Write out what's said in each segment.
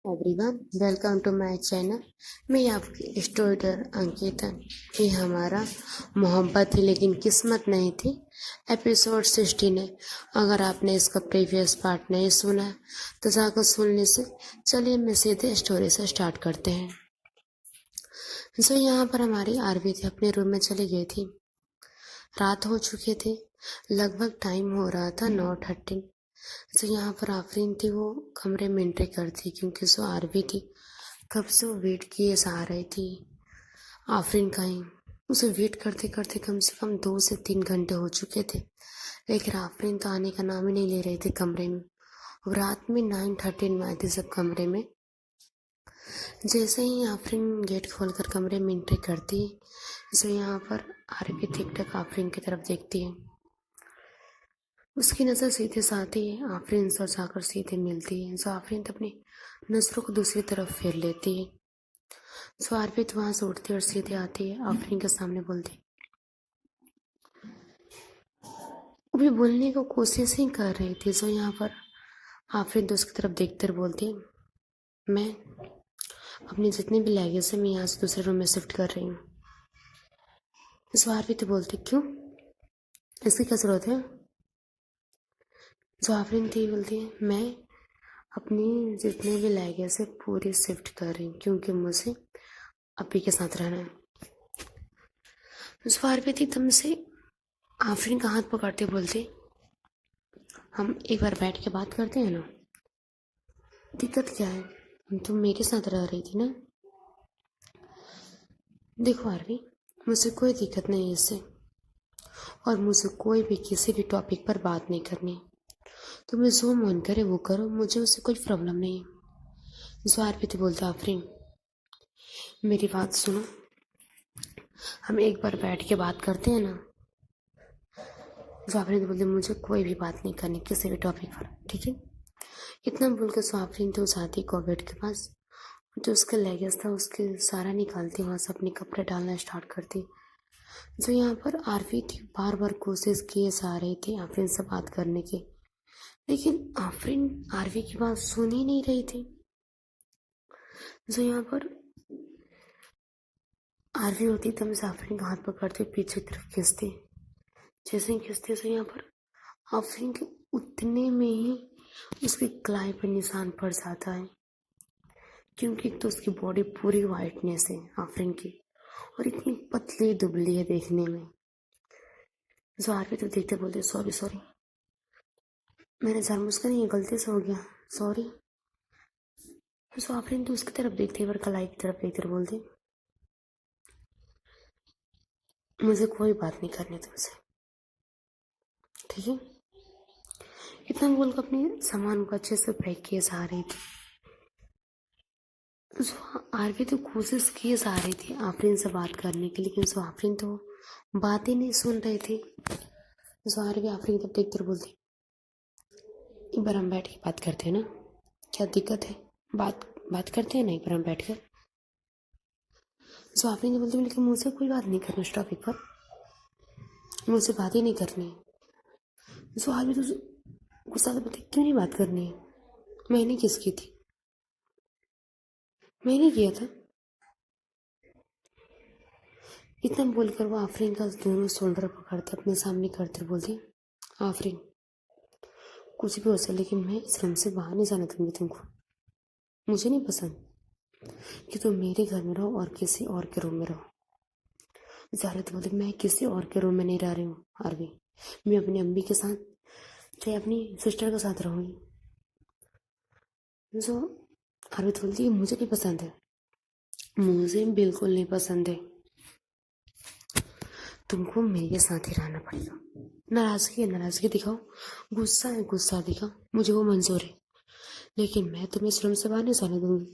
Everyone, welcome to my channel. मैं आपकी स्टोरीटर अंकिता। ये हमारा मोहब्बत थी लेकिन किस्मत नहीं थी, एपिसोड 16 है। अगर आपने इसका प्रीवियस पार्ट नहीं सुना है तो जाकर सुनने से चलिए मैं सीधे स्टोरी से स्टार्ट करते हैं। यहाँ पर हमारी आरवी थी, अपने रूम में चली गई थी। रात हो चुकी थी, लगभग टाइम हो रहा था 9:30। यहाँ पर आफरीन थी, वो कमरे में एंट्री करती क्योंकि जो आरवी थी कब से वो वेट किए आ रही थी आफरीन का ही। उसे वेट करते करते कम से कम 2 से 3 घंटे हो चुके थे, लेकिन आफरीन तो आने का नाम ही नहीं ले रही थी कमरे में। और रात में 9:13 में आई थी सब कमरे में। जैसे ही आफरीन गेट खोलकर कमरे में एंट्री करती है, तो यहाँ पर आरवी ठीक ठाक आफरीन की तरफ देखती है। उसकी नज़र सीधे साथ ही आफरीन से जाकर सीधे मिलती है। जो आफरीन अपनी नज़रों को दूसरी तरफ फेर लेती है। जो आरवी वहां से उठती और सीधे आती है, आफरीन के सामने बोलती। वो भी बोलने को कोशिश ही कर रही थी। जो यहाँ पर आफरीन तो उसकी तरफ देखते हुए बोलती, मैं अपनी जितनी भी लगेज है मैं यहाँ से दूसरे रूम में शिफ्ट कर रही हूँ। जो आरवी तो बोलती, क्यों, इसकी क्या जरूरत है। जो आफरीन थी बोलती है, मैं अपनी जितने भी लगेज है पूरी शिफ्ट कर रही हूँ क्योंकि मुझे अभी के साथ रहना है। उस बार भी थी एकदम से आफरीन का हाथ पकड़ते बोलते, हम एक बार बैठ के बात करते हैं ना। दिक्कत क्या है, तुम मेरे साथ रह रही थी ना। देखो आरवी, मुझे कोई दिक्कत नहीं है इससे, और मुझे कोई भी किसी भी टॉपिक पर बात नहीं करनी। तुम्हें जो मन करे वो करो, मुझे उससे कोई प्रॉब्लम नहीं है। जो आरवी थी बोलता, आफरीन मेरी बात सुनो, हम एक बार बैठ के बात करते हैं ना। जो आफरीन बोलते, मुझे कोई भी बात नहीं करनी किसी भी टॉपिक पर, ठीक है। इतना बोलकर सो आफरीन तो जाती बेड के पास, जो उसका लगेज था उसके सारा निकालती, वहाँ से अपने कपड़े डालना स्टार्ट करती। जो यहाँ पर आरवी थी बार बार कोशिश किए जा रही थी आफरीन से बात करने की, लेकिन आफरीन आरवी की बात सुन ही नहीं रही थी। जो यहाँ पर आरवी होती एकदम से आफरीन का हाथ पकड़ते पीछे की तरफ खींचती। जैसे ही खींचते तो यहाँ पर आफरीन के उतने में ही उसके कलाई पर निशान पड़ जाता है, क्योंकि एक तो उसकी बॉडी पूरी वाइटनेस है आफरीन की, और इतनी पतली दुबली है देखने में। जो आरवी तो देखते बोलते, सॉरी सॉरी, मैंने जानबूझ कर नहीं, गलती से हो गया, सॉरी। जो आफरीन तो उसकी तरफ देखते और कलाई की तरफ देखकर बोलते, मुझे कोई बात नहीं करनी तुमसे, ठीक है। इतना बोलकर अपने सामान को अच्छे से पैक किए जा रही थी। जो आरवी तो कोशिश किए जा रही थी आफरीन से बात करने की, लेकिन जो आफरीन तो बात ही नहीं सुन रही थी। जो आरवी आफरीन की तरफ देखकर बोलती, एक बार हम बैठ के बात करते हैं ना, क्या दिक्कत है, बात बात करते हैं ना एक बार हम बैठ कर। जो आफरीन बोलती, लेकिन मुझसे कोई बात नहीं करनी उस टॉपिक पर, मुझसे बात ही नहीं करनी है। जो आरवी तो गुस्सा से बोलती, क्यों नहीं बात करनी है, मैंने किसकी थी, मैंने किया था। इतना बोलकर वो आफरीन का दोनों शोल्डर पकड़ते अपने सामने करते बोलती, आफरीन कुछ भी हो सकता, लेकिन मैं इस रूम से बाहर नहीं जाने दूंगी तुमको। मुझे नहीं पसंद कि तुम मेरे घर में रहो और किसी और के रूम में रहो। ज़ाहिर तो बोलती, मैं किसी और के रूम में नहीं रह रही हूँ आरवी, मैं अपनी अम्मी के साथ चाहे अपनी सिस्टर के साथ रहूँगी। जो आरवी तो बोलती है, मुझे नहीं पसंद है, मुझे बिल्कुल नहीं पसंद है, तुमको मेरे साथ ही रहना पड़ेगा। नाराज़गी है नाराज़गी दिखाओ, गुस्सा है गुस्सा दिखाओ, मुझे वो मंजूर है, लेकिन मैं तुम्हें इस रूम से बाहर नहीं जाने दूंगी।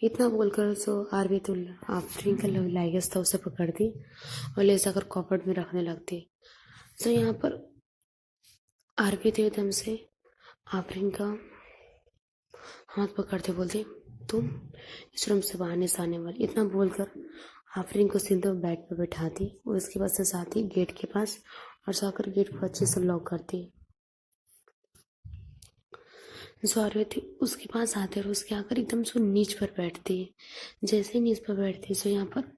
इतना बोलकर जो आरवी तो आफरीन का लाइगस था उसे पकड़ती और ले जाकर कॉपट में रखने लगती। तो यहाँ पर आरवी तो एकदम से आफरीन का हाथ पकड़ते बोलते, तुम इस रूम से बाहर नहीं जाने वाली। इतना बोलकर आफरीन को सीधे बेड पर बैठाती और उसके बाद से जाती गेट के पास और जाकर गेट को अच्छे से लॉक करती। जो आरती उसके पास आते और उसके आकर एकदम से नीच पर बैठती है। जैसे ही नीच पर बैठती है, सो यहाँ पर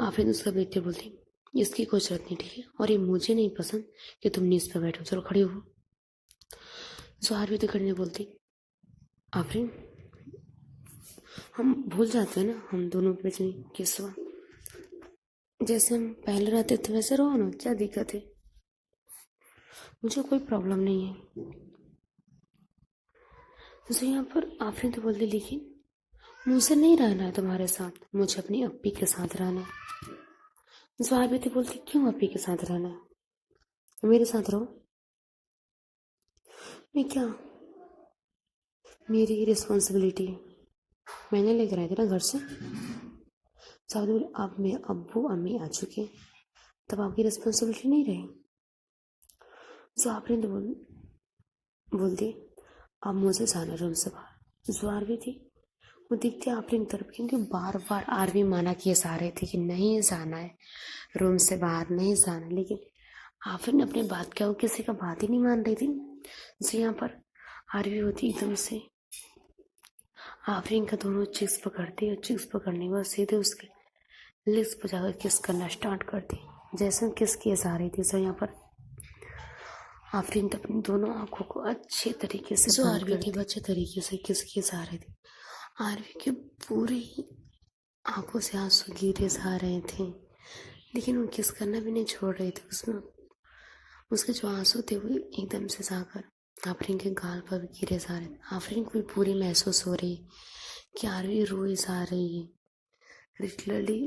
आफरीन उसका देखते बोलती, इसकी कोई जरूरत नहीं, ठीक है, और ये मुझे नहीं पसंद कि तुम नीच पर बैठो, चलो खड़ी हो। जो आरती खड़ी नहीं बोलती, आफरीन हम भूल जाते हैं ना हम दोनों के बीच में किस्सा, जैसे हम पहले रहते थे वैसे रहो ना, क्या दिक्कत है, मुझे कोई प्रॉब्लम नहीं है। तो यहाँ पर आफरीन तो बोलती, लेकिन मुझे नहीं रहना है तुम्हारे साथ, मुझे अपनी अप्पी के साथ रहना है। जवाब भी बोलती, क्यों अप्पी के साथ रहना है, मेरे साथ रहो। मैं क्या, मेरी रिस्पॉन्सिबिलिटी है, मैंने लेकर आई थी ना घर से। साहब बोले, अब मेरे अब्बू अम्मी आ चुके हैं, तब आपकी रिस्पॉन्सिबिलिटी नहीं रही। जो आफरीन तो बोलती, अब मुझे जाना रूम से बाहर। जो आरवी थी वो दिखती आफरीन की तरफ, क्योंकि बार बार आरवी माना किए जा रहे थे कि नहीं जाना है रूम से बाहर, नहीं जाना, लेकिन आफरीन अपनी बात क्या, वो किसी का बात ही नहीं मान रही थी। जो यहाँ पर आरवी होती एकदम से आफरीन का दोनों चिक्स पकड़ती, और चिक्स पकड़ने के बाद सीधे उसके लिप्स पर जाकर किस करना स्टार्ट करती। जैसे किस किए जा रही थी, सो यहाँ पर आफरीन तो अपनी दोनों आंखों को अच्छे तरीके से जो आरवी थी वो अच्छे तरीके से किस किए जा रहे थे। आरवी के पूरी आंखों से आंसू गिरे जा रहे थे, लेकिन वो किस करना भी नहीं छोड़ रहे थे। उसमें उसके जो आंसू थे वो एकदम से जाकर आफरीन के गाल पर भी गिरे जा रहे थे। आफरीन को भी पूरी महसूस हो रही कि आरवी रोई जा रही है, लिटरली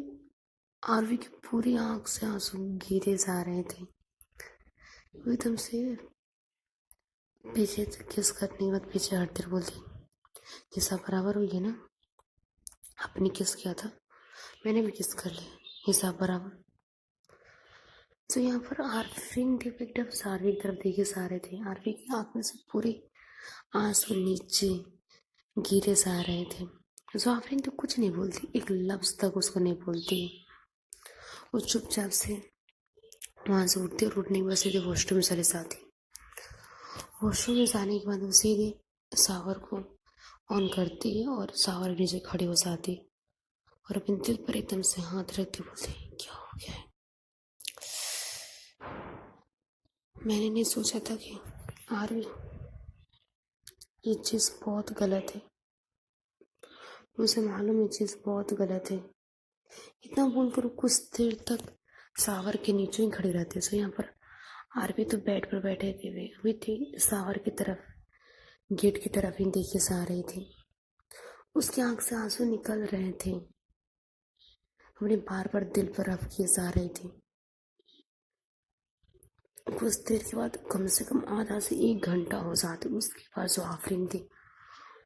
आरवी की पूरी आंख से आंसू गिरे जा रहे थे। वो एकदम से पीछे किस करने के बाद पीछे हटते बोलती, हिस्सा बराबर हुई है ना, आपने किस किया था, मैंने भी किस कर लिया, हिसाब बराबर। तो यहाँ पर आरफीन डिपिक्ट आरवी की तरफ देखे जा रहे थे। आरवी की आंख में से पूरे आंसू नीचे गिरे जा रहे थे। जो आफरीन तो कुछ नहीं बोलती, एक लफ्ज तक उसको नहीं बोलती। वो चुपचाप से वहां से उठती और उठने के बाद सीधे वॉशरूम में चले जाती। वॉशरूम में जाने के बाद वो सीधे शावर को ऑन करती है और शावर नीचे खड़ी हो जाती और अपने दिल पर एकदम से हाथ रखती बोलती, क्या हो गया है, मैंने नहीं सोचा था कि आरवी ये चीज़ बहुत गलत है, मुझे मालूम ये चीज़ बहुत गलत है। इतना बोलकर कुछ देर तक शावर के नीचे ही खड़ी रहती। सो यहाँ पर आरवी तो बेड पर बैठे हुई थी, शावर की तरफ गेट की तरफ ही देखे जा रही थी। उसकी आंख से आंसू निकल रहे थे, अपने बार बार दिल पर रफ किए जा रही थी। कुछ देर के बाद कम से कम आधा से 1 घंटा हो जाते, उसके बाद जो आफरीन थी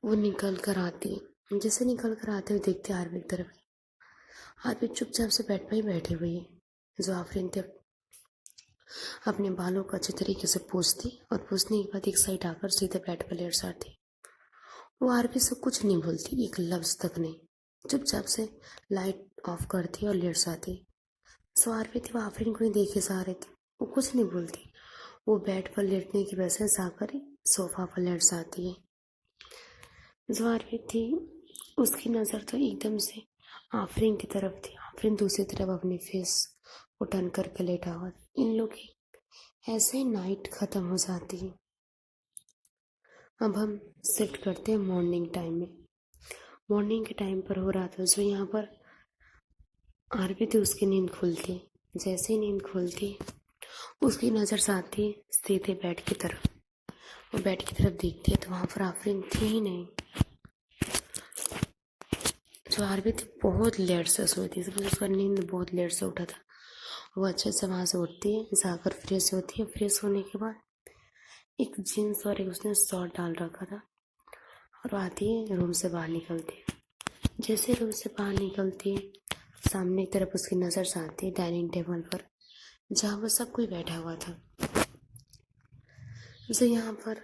वो निकल कर आती। जैसे निकल कर आते हुए देखते आरवी की तरफ। आरवी चुपचाप से बेड पर ही बैठी हुई है। जो आफरीन थे अपने बालों को अच्छे तरीके से पूछती और पूछने के बाद एक साइड आकर सीधे बेड पर लेट जाती। वो आरवी से कुछ नहीं बोलती, एक लफ्ज तक नहीं, चुपचाप से लाइट ऑफ करती और लेट जाती। सो आरवी थी वो आफरीन को ही देखे जा रहे थे, वो कुछ नहीं बोलती। वो बेड पर लेटने की वजह से जाकर सोफा पर लेट जाती है। जो आरवी थी उसकी नज़र तो एकदम से आफरीन की तरफ थी। आफरीन दूसरी तरफ अपनी फेस को टर्न करके लेटा हुआ। इन लोग की ऐसे ही नाइट ख़त्म हो जाती है। अब हम शिफ्ट करते हैं मॉर्निंग टाइम में। मॉर्निंग के टाइम पर हो रहा था, जो यहाँ पर आरवी थी उसकी नींद खुलती। जैसे ही नींद खुलती उसकी नज़र जाती सीधे बेड की तरफ। वो बेड की तरफ देखती है तो वहाँ पर आफरीन थी ही नहीं। जो आरवी थी बहुत लेट से सोई थी, इसलिए उसका नींद बहुत लेट से उठा था। वो अच्छे से वहाँ से उठती है, जाकर फ्रेश होती है। फ्रेश होने के बाद एक जीन्स और एक उसने शॉर्ट डाल रखा था और आती है रूम से बाहर निकलती है। जैसे रूम से बाहर निकलती है सामने की तरफ उसकी नज़र जाती है डाइनिंग टेबल पर, जहाँ पर सब कोई बैठा हुआ था। जो यहाँ पर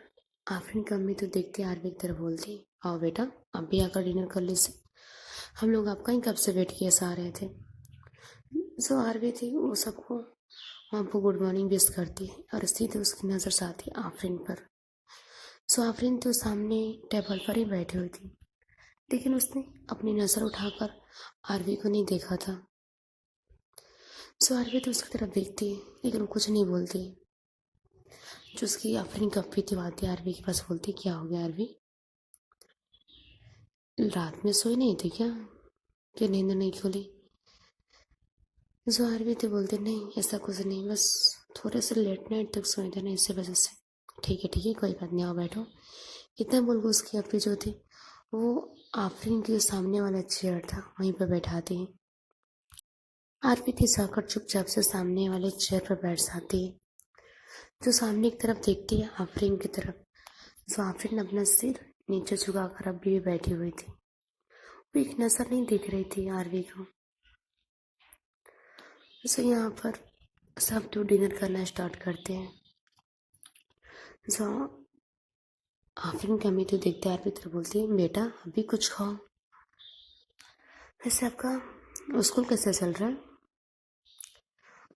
आफरीन की अम्मी तो देखती आरवी की तरफ बोलती, आओ बेटा आप भी आकर डिनर कर लीजिए, हम लोग आपका ही कब से वेट किए आ रहे थे। जो आरवी थी वो सबको वहाँ पर गुड मॉर्निंग विश करती है और सीधे उसकी नज़र आती है आफरीन पर। सो आफरीन तो सामने टेबल पर ही बैठी हुई थी, लेकिन उसने अपनी नज़र उठाकर आरवी को नहीं देखा था। सो आरवी तो उसकी तरफ देखती है, लेकिन वो कुछ नहीं बोलती। जो उसकी आफरीन कब भी थी आती आरवी के पास, बोलती क्या हो गया आरवी, रात में सोई नहीं थी क्या, कि नींद नहीं खुली। सो आरवी तो बोलते नहीं ऐसा कुछ नहीं, बस थोड़े से लेट नाइट तक सोए थे ना, इसी वजह से। ठीक है कोई बात नहीं, आओ बैठो। इतना बोल के उसकी अप्पी जो थी वो आफरीन के सामने वाला चेयर था वहीं पर बैठा दी। आरवी थी जाकर चुपचाप से सामने वाले चेयर पर बैठ जाती है, जो सामने की तरफ देखती है आफरीन की तरफ। जो आफरीन अपना सिर नीचे झुकाकर अभी भी बैठी हुई थी, वो एक नजर नहीं दिख रही थी आरवी को। तो यहाँ पर सब तो डिनर करना स्टार्ट करते हैं। जो आफरीन की अम्मी तो देखते आरवी तरफ बोलती है बेटा अभी कुछ खाओ। वैसे आपका स्कूल कैसे चल रहा है?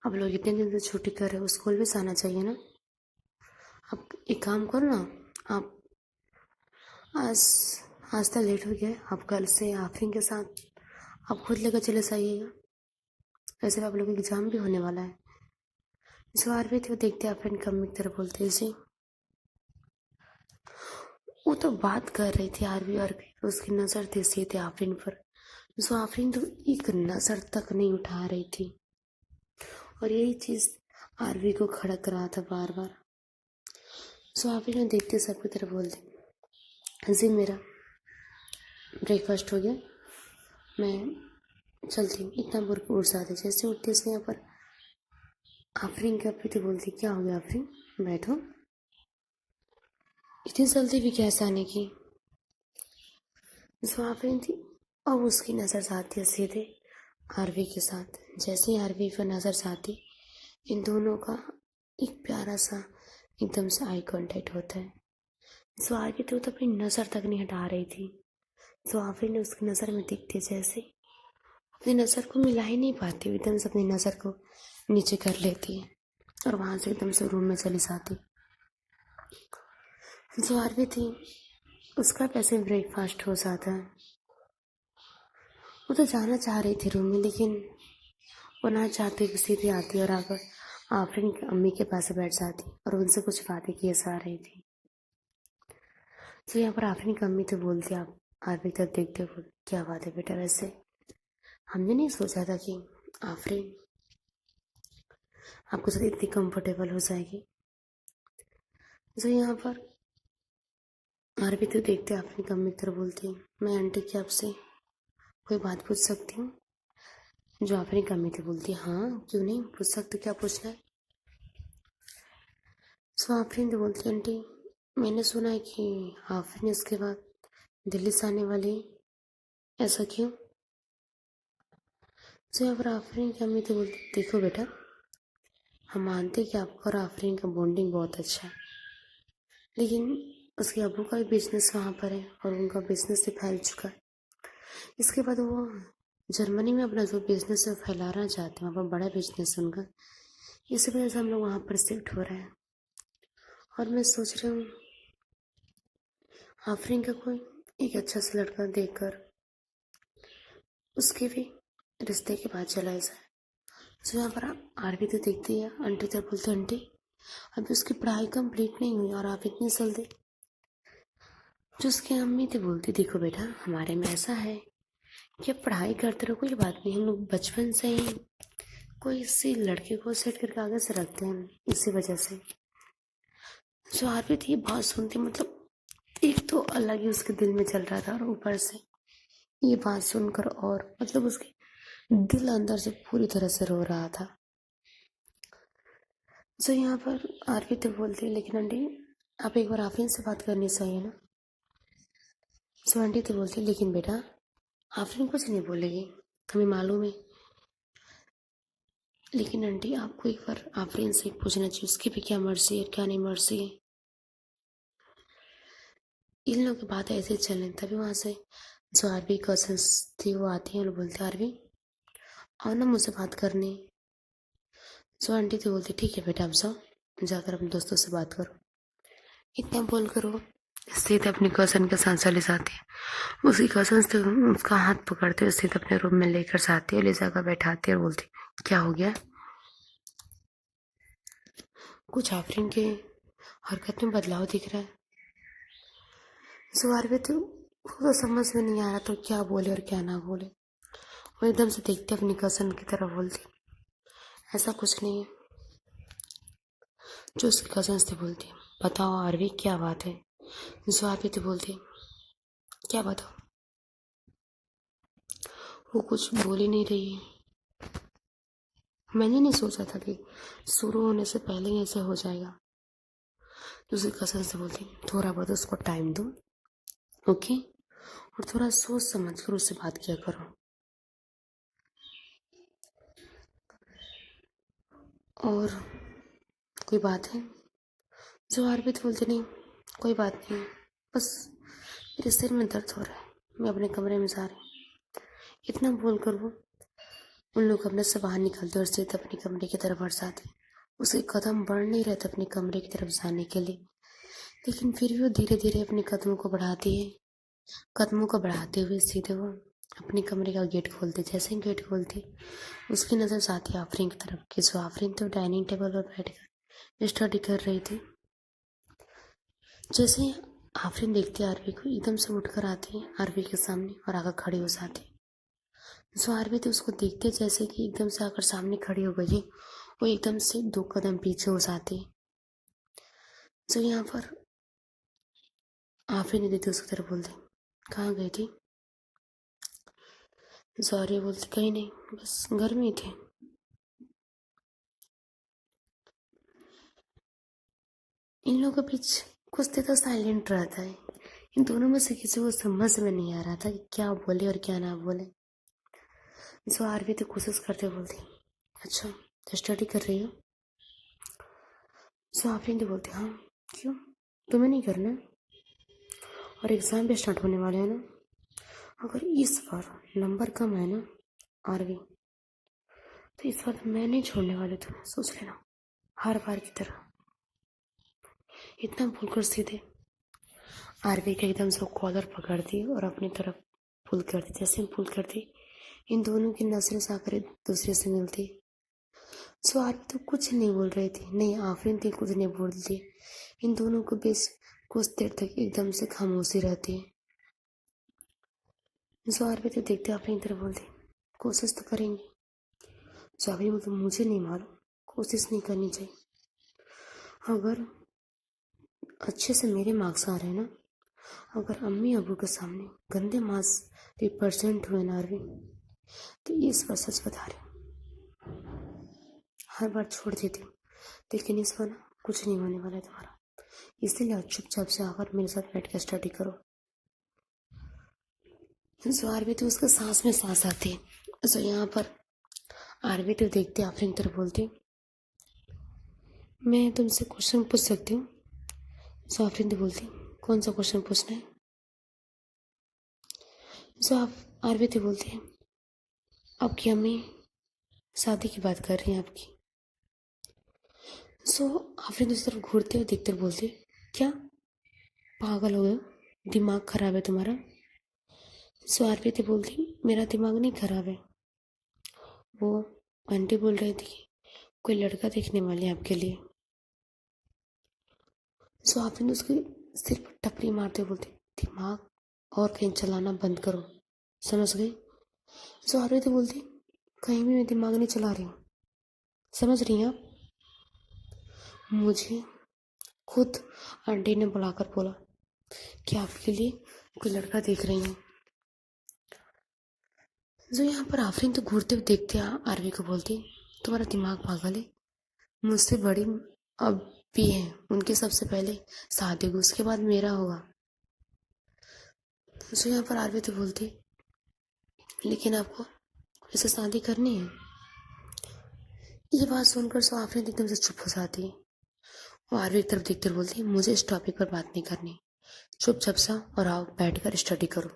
अब लोग इतने दिन से छुट्टी कर रहे हो, स्कूल भी जाना चाहिए ना। अब एक काम करो ना, आप आज आज तक लेट हो गया, आप कल से आफरीन के साथ आप खुद लेकर चले जाइएगा। वैसे आप लोगों का एग्जाम भी होने वाला है। जो आरवी थे वो देखते आफरीन की अम्मी की तरफ बोलते जी। वो तो बात कर रही थी आरवी और उसकी नज़र थी सीधे आफरीन पर। जो आफरीन तो एक नज़र तक नहीं उठा रही थी, और यही चीज़ आरवी को खड़क रहा था बार बार। सो आफरीन देखते सबकी तरफ बोलते जी मेरा ब्रेकफास्ट हो गया, मैं चलती हूँ। इतना बुर उठ जाते, जैसे उठते से यहाँ पर आफरीन की अप्पी थी बोलती क्या हो गया आफरीन, बैठो। इतनी जल्दी भी कैसे आने की? जो आफरीन थी अब उसकी नज़र जाती है सीधे आरवी के साथ। जैसे ही आरवी पर नज़र जाती, इन दोनों का एक प्यारा सा एकदम से आई कांटेक्ट होता है। जो आरवी तो अपनी नज़र तक नहीं हटा रही थी। जो आफरीन ने उसकी नज़र में दिखती जैसे अपनी नज़र को मिला ही नहीं पाती, एकदम से अपनी नज़र को नीचे कर लेती है और वहाँ से एकदम से रूम में चली जाती। जो आरवी थी उसका कैसे ब्रेकफास्ट हो जाता है। वो तो जाना चाह रही थी रूम में, लेकिन वो ना चाहते कि सीधे आती और आकर आफरीन की अम्मी के पास बैठ जाती और उनसे कुछ बातें किए जा रही थी। तो यहाँ पर आफरीन की अम्मी तो बोलती आप आरवी तक देखते हो क्या बात है बेटा, वैसे हमने नहीं सोचा था कि आफरीन आपको साथ इतनी कंफर्टेबल हो जाएगी। तो यहाँ पर आरवी तो देखते आफरीन की अम्मी की तरफ बोलती मैं आंटी की आपसे कोई बात पूछ सकती हूँ? जो आफरीन की अम्मी तो बोलती हाँ क्यों नहीं, पूछ सकते, क्या पूछना है? सो आफरीन तो बोलती आंटी मैंने सुना है कि आफरीन इसके बाद दिल्ली से आने वाली है, ऐसा क्यों? सो यहाँ पर आफरीन की अम्मी तो बोलती देखो बेटा, हम मानते कि आपका और आफरीन का बॉन्डिंग बहुत अच्छा है, लेकिन उसके अब्बू का भी बिजनेस वहाँ पर है और उनका बिजनेस भी फैल चुका है। इसके बाद वो जर्मनी में अपना जो बिजनेस है फैलाना चाहते हैं, वहाँ पर बड़ा बिजनेस है उनका, इसी वजह से हम लोग वहाँ पर शिफ्ट हो रहे हैं। और मैं सोच रही हूँ आफरीन का कोई एक अच्छा सा लड़का देखकर उसके भी रिश्ते के बाद चला जाए। तो यहाँ पर आरवी तो देखती है, आंटी तो बोलते आंटी अभी उसकी पढ़ाई कंप्लीट नहीं हुई और आप इतनी जल्दी। जो उसकी अम्मी थी बोलती देखो बेटा हमारे में ऐसा है कि अब पढ़ाई करते रहो, कोई बात नहीं, हम लोग बचपन से ही कोई इसी लड़के को सेट करके आगे से रखते हैं, इसी वजह से। जो आरवी थी बात सुनती, मतलब एक तो अलग ही उसके दिल में चल रहा था, और ऊपर से ये बात सुनकर और मतलब उसके दिल अंदर से पूरी तरह से रो रहा था। तो यहाँ पर आरवी तो बोलती है लेकिन आंटी आप एक बार आफरीन से बात करनी चाहिए ना। सो आंटी तो बोलती है लेकिन बेटा आफरीन कुछ नहीं बोलेगी, हमें मालूम है, लेकिन आंटी आपको एक बार आफरीन से पूछना चाहिए उसकी भी क्या मर्जी है क्या नहीं मर्जी है। इन लोगों की बात ऐसे चलें, तभी वहाँ से जो आरवी कजन्स थी वो आती हैं और बोलते आरवी आओ ना मुझसे बात करनी। सो आंटी तो बोलती ठीक है बेटा आप जाओ, जाकर अपने दोस्तों से बात करो। इतना बोल कर वो सीधे अपनी कज़न के साथ चली जाती है। उसकी कज़न से उसका हाथ पकड़ते हुए सीधे अपने रूम में लेकर जाती है, ले जाकर बैठाती है और बोलती, क्या हो गया? कुछ आफरीन के हरकत में बदलाव दिख रहा है। जुआर भी तो समझ में नहीं आ रहा तो क्या बोले और क्या ना बोले। वो एकदम से देखते अपनी कज़न की तरफ, बोलती, ऐसा कुछ नहीं है। जो उसकी कज़न से बोलती, बताओ आरवी क्या बात है? जुआर भी तो बोलती, क्या बताओ? वो कुछ बोल ही नहीं रही है। मैंने नहीं सोचा था कि शुरू होने से पहले ही ऐसे हो जाएगा। दूसरी कज़न से बोलती, थोड़ा बहुत उसको टाइम दो, ओके, और थोड़ा सोच समझ कर उससे बात किया करो। और कोई बात है? जो आरबित बोलते, नहीं कोई बात नहीं, बस मेरे सिर में दर्द हो रहा है, मैं अपने कमरे में जा रही। इतना बोलकर वो उन लोग कमरे से बाहर निकलते और सीधे अपने कमरे की तरफ बढ़ जाते। उसके कदम बढ़ नहीं रहे थे अपने कमरे की तरफ जाने के लिए, लेकिन फिर भी वो धीरे धीरे अपने कदमों को बढ़ाती है। कदमों को बढ़ाते हुए सीधे वो अपने कमरे का गेट खोलते। जैसे ही गेट खोलती, उसकी नज़र जाती आफरीन की तरफ कि जो आफरीन तो डाइनिंग टेबल पर बैठकर स्टडी कर रही थी। जैसे ही आफरीन देखती आरवी को, एकदम से उठकर आती है आरवी के सामने और आकर खड़ी हो जाती। जो आरवी थी उसको देखते जैसे कि एकदम से आकर सामने खड़ी हो गई, वो एकदम से 2 कदम पीछे हो जाती। जो यहाँ पर आफरीन ने देखती उसकी तरफ, बोलती, कहाँ गई थी? सॉरी बोलती, कहीं नहीं, बस घर में ही थे। इन लोगों के बीच कुछ देर तो साइलेंट रहता है। इन दोनों में से किसी को समझ में नहीं आ रहा था कि क्या बोले और क्या ना बोले। जो आरवी तो कोशिश करते बोलती, अच्छा तो स्टडी कर रही हो? जो आफरीन तो बोलती, हाँ क्यों, तुम्हें नहीं करना? और एग्ज़ाम भी स्टार्ट होने वाले हैं ना, अगर इस बार नंबर कम है ना आरवी, तो इस बार मैं नहीं छोड़ने वाली तुम्हें, सोच लेना, हर बार की तरह। इतना बोलकर सीधे आरवी का एकदम से कॉलर पकड़ती और अपनी तरफ पुल करती। जैसे ही पुल करती, इन दोनों की नजरें आकर एक दूसरे से मिलती। सो आरवी तो कुछ नहीं बोल रही थी, नहीं आफरीन थी कुछ नहीं बोलती। इन दोनों के बीच कुछ देर तक एकदम से खामोशी रहती है। सो आरवी तो देखते आफरीन तरफ बोलती, कोशिश तो करेंगे। सो आफरीन बोलती, मुझे नहीं मालूम, कोशिश नहीं करनी चाहिए। अगर अच्छे से मेरे मार्क्स आ रहे हैं ना, अगर अम्मी अबू के सामने गंदे मार्क्स रिप्रेजेंट हुए ना आरवी, तो इस बार सच बता रही हूँ, हर बार छोड़ देती हूँ, लेकिन इस बार ना कुछ नहीं होने वाला है तुम्हारा, इसलिए चुपचाप से आकर मेरे साथ बैठ कर स्टडी करो। सो आरवी तो उसके सांस में सांस आती है। सो यहाँ पर आरवी तो देखते आफरीन तरफ बोलती, मैं तुमसे क्वेश्चन पूछ सकती हूँ? सो आफरीन तो बोलती, कौन सा क्वेश्चन पूछना है? सो आप आरवी तो बोलती है, आपकी अम्मी शादी की बात कर रही हैं आपकी। सो आफरीन दूसरी तरफ घूरते हुए देखते बोलती, क्या पागल हो गए, दिमाग खराब है तुम्हारा? सो आरवी तो बोलती, मेरा दिमाग नहीं खराब है, वो आंटी बोल रही थी कोई लड़का देखने वाले हैं आपके लिए। सो आफरीन उसके सिर पर टपरी मारते बोलती, दिमाग और कहीं चलाना बंद करो, समझ गई? सो आरवी तो बोलती, कहीं भी मैं दिमाग नहीं चला रही हूँ, समझ रही हैं आप? मुझे खुद आंटी ने बुलाकर बोला कि आपके लिए कोई लड़का देख रही हूँ। जो यहाँ पर आफरीन तो घूरते हुए देखते आरवी को बोलती, तुम्हारा दिमाग पागल है, मुझसे बड़ी अब भी है, उनके सबसे पहले शादी हुई, उसके बाद मेरा होगा। जो यहाँ पर आरवी तो बोलती, लेकिन आपको इसे शादी करनी है? ये बात सुनकर सो आफरीन एकदम से चुप हो जाती है। वो आरवी की तरफ देखते हुए बोलती, मुझे इस टॉपिक पर बात नहीं करनी, चुपचाप सा और आओ बैठ कर स्टडी करो।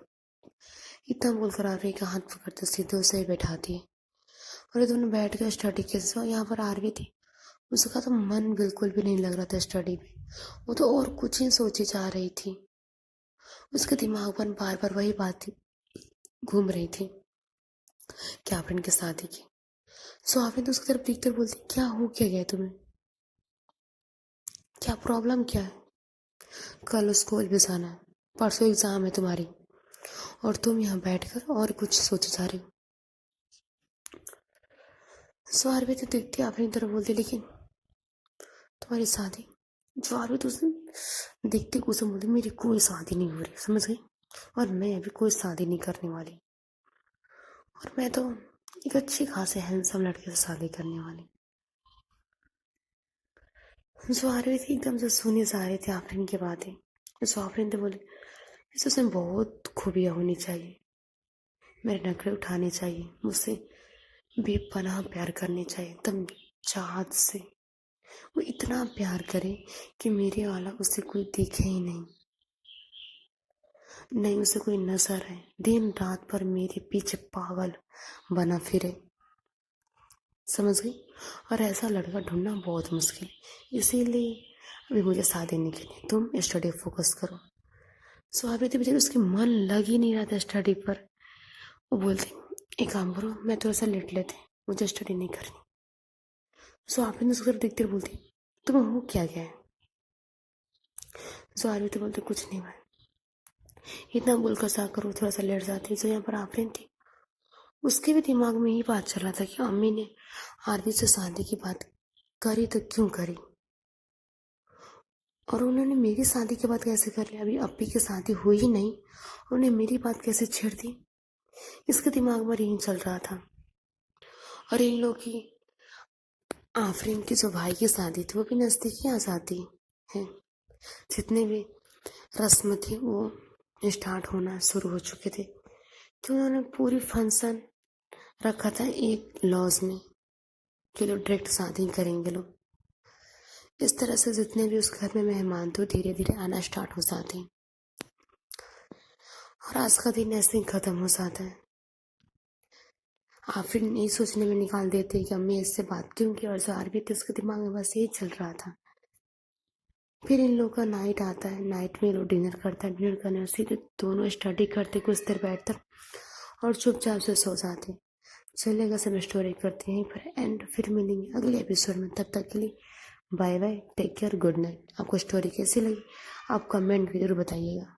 इतना बोलकर आरवी का हाथ पकड़ते सीधे उसे बैठाती है और ये दोनों बैठ कर स्टडी के। यहाँ पर आरवी थी, उसका तो मन बिल्कुल भी नहीं लग रहा था स्टडी में, वो तो और कुछ ही सोची जा रही थी। उसके दिमाग पर बार बार वही बात घूम रही थी कि आफरीन की शादी की। सो आफरीन तो उसकी तरफ देख कर बोलती, क्या हो क्या गया तुम्हें, क्या प्रॉब्लम क्या है? कल स्कूल भी जाना है, परसों एग्जाम है तुम्हारी, और तुम यहाँ बैठकर और कुछ सोचे जा रही हो। सो आरवी तो देखती आफरीन तरफ बोलती, लेकिन तुम्हारी शादी, जो आरवी तो उसने देखते गुस्सा बोलती, मेरी कोई शादी नहीं हो रही, समझ गई, और मैं अभी कोई शादी नहीं करने वाली, और मैं तो एक अच्छी खासे हैंडसम लड़के से शादी करने वाली। जो आरवी थी एकदम से सुने जा रहे थे आफरीन की बातें। जो आफरीन तो बोले, इस उसमें बहुत खूबियाँ होनी चाहिए, मेरे नखरे उठाने चाहिए, मुझसे बेपनाह प्यार करने चाहिए, तब चाहत से वो इतना प्यार करे कि मेरे वाला उसे कोई दिखे ही नहीं, नहीं उसे कोई नजर आए, दिन रात पर मेरे पीछे पागल बना फिरे, समझ गई। और ऐसा लड़का ढूंढना बहुत मुश्किल, इसीलिए अभी मुझे शादी नहीं करनी, तुम स्टडी फोकस करो। सो अभी तो बेचारी उसके मन लग ही नहीं रहा था स्टडी पर। वो बोलती, एक काम करो, मैं थोड़ा सा लेट लेते, मुझे स्टडी नहीं करनी। सो आप उसकी तरफ देखते हुए बोलती, तुम्हें हो क्या गया है? सो आरवी तो बोलते, कुछ नहीं भाई, इतना बोलकर सा करो, थोड़ा सा लेट जाती। जो यहाँ पर आफरीन थी, उसके भी दिमाग में ही बात चल रहा था कि अम्मी ने आरवी से शादी की बात करी तो क्यों करी, और उन्होंने मेरी शादी की बात कैसे कर ली, अभी अप्पी की शादी हुई ही नहीं, उन्होंने मेरी बात कैसे छेड़ दी, इसके दिमाग में यही चल रहा था। और इन लोग की आफरीन की जो भाई की शादी थी वो भी नज़दीक ही आ जाती है, जितने भी रस्म थी वो स्टार्ट होना शुरू हो चुके थे, कि उन्होंने पूरी फंक्शन रखा था एक लॉज में कि लोग डायरेक्ट शादी करेंगे लोग। इस तरह से जितने भी उस घर में मेहमान थे धीरे धीरे आना स्टार्ट हो जाते हैं, और आज का दिन ऐसे ही खत्म हो जाता है। आफरीन यही सोचने में निकाल देते कि अम्मी इससे बात क्यों की, और जो आरबी थी उसके दिमाग में बस यही चल रहा था। फिर इन लोगों का नाइट आता है, नाइट में लोग डिनर करता है, डिनर करने सीधे दोनों स्टडी करते कुछ देर बैठकर और चुपचाप से सो जाते। चलेगा, सब स्टोरी करते हैं पर एंड, फिर मिलेंगे अगले एपिसोड में, तब तक के लिए bye bye, take care, good night. आपको स्टोरी कैसी लगी आप कमेंट जरूर बताइएगा।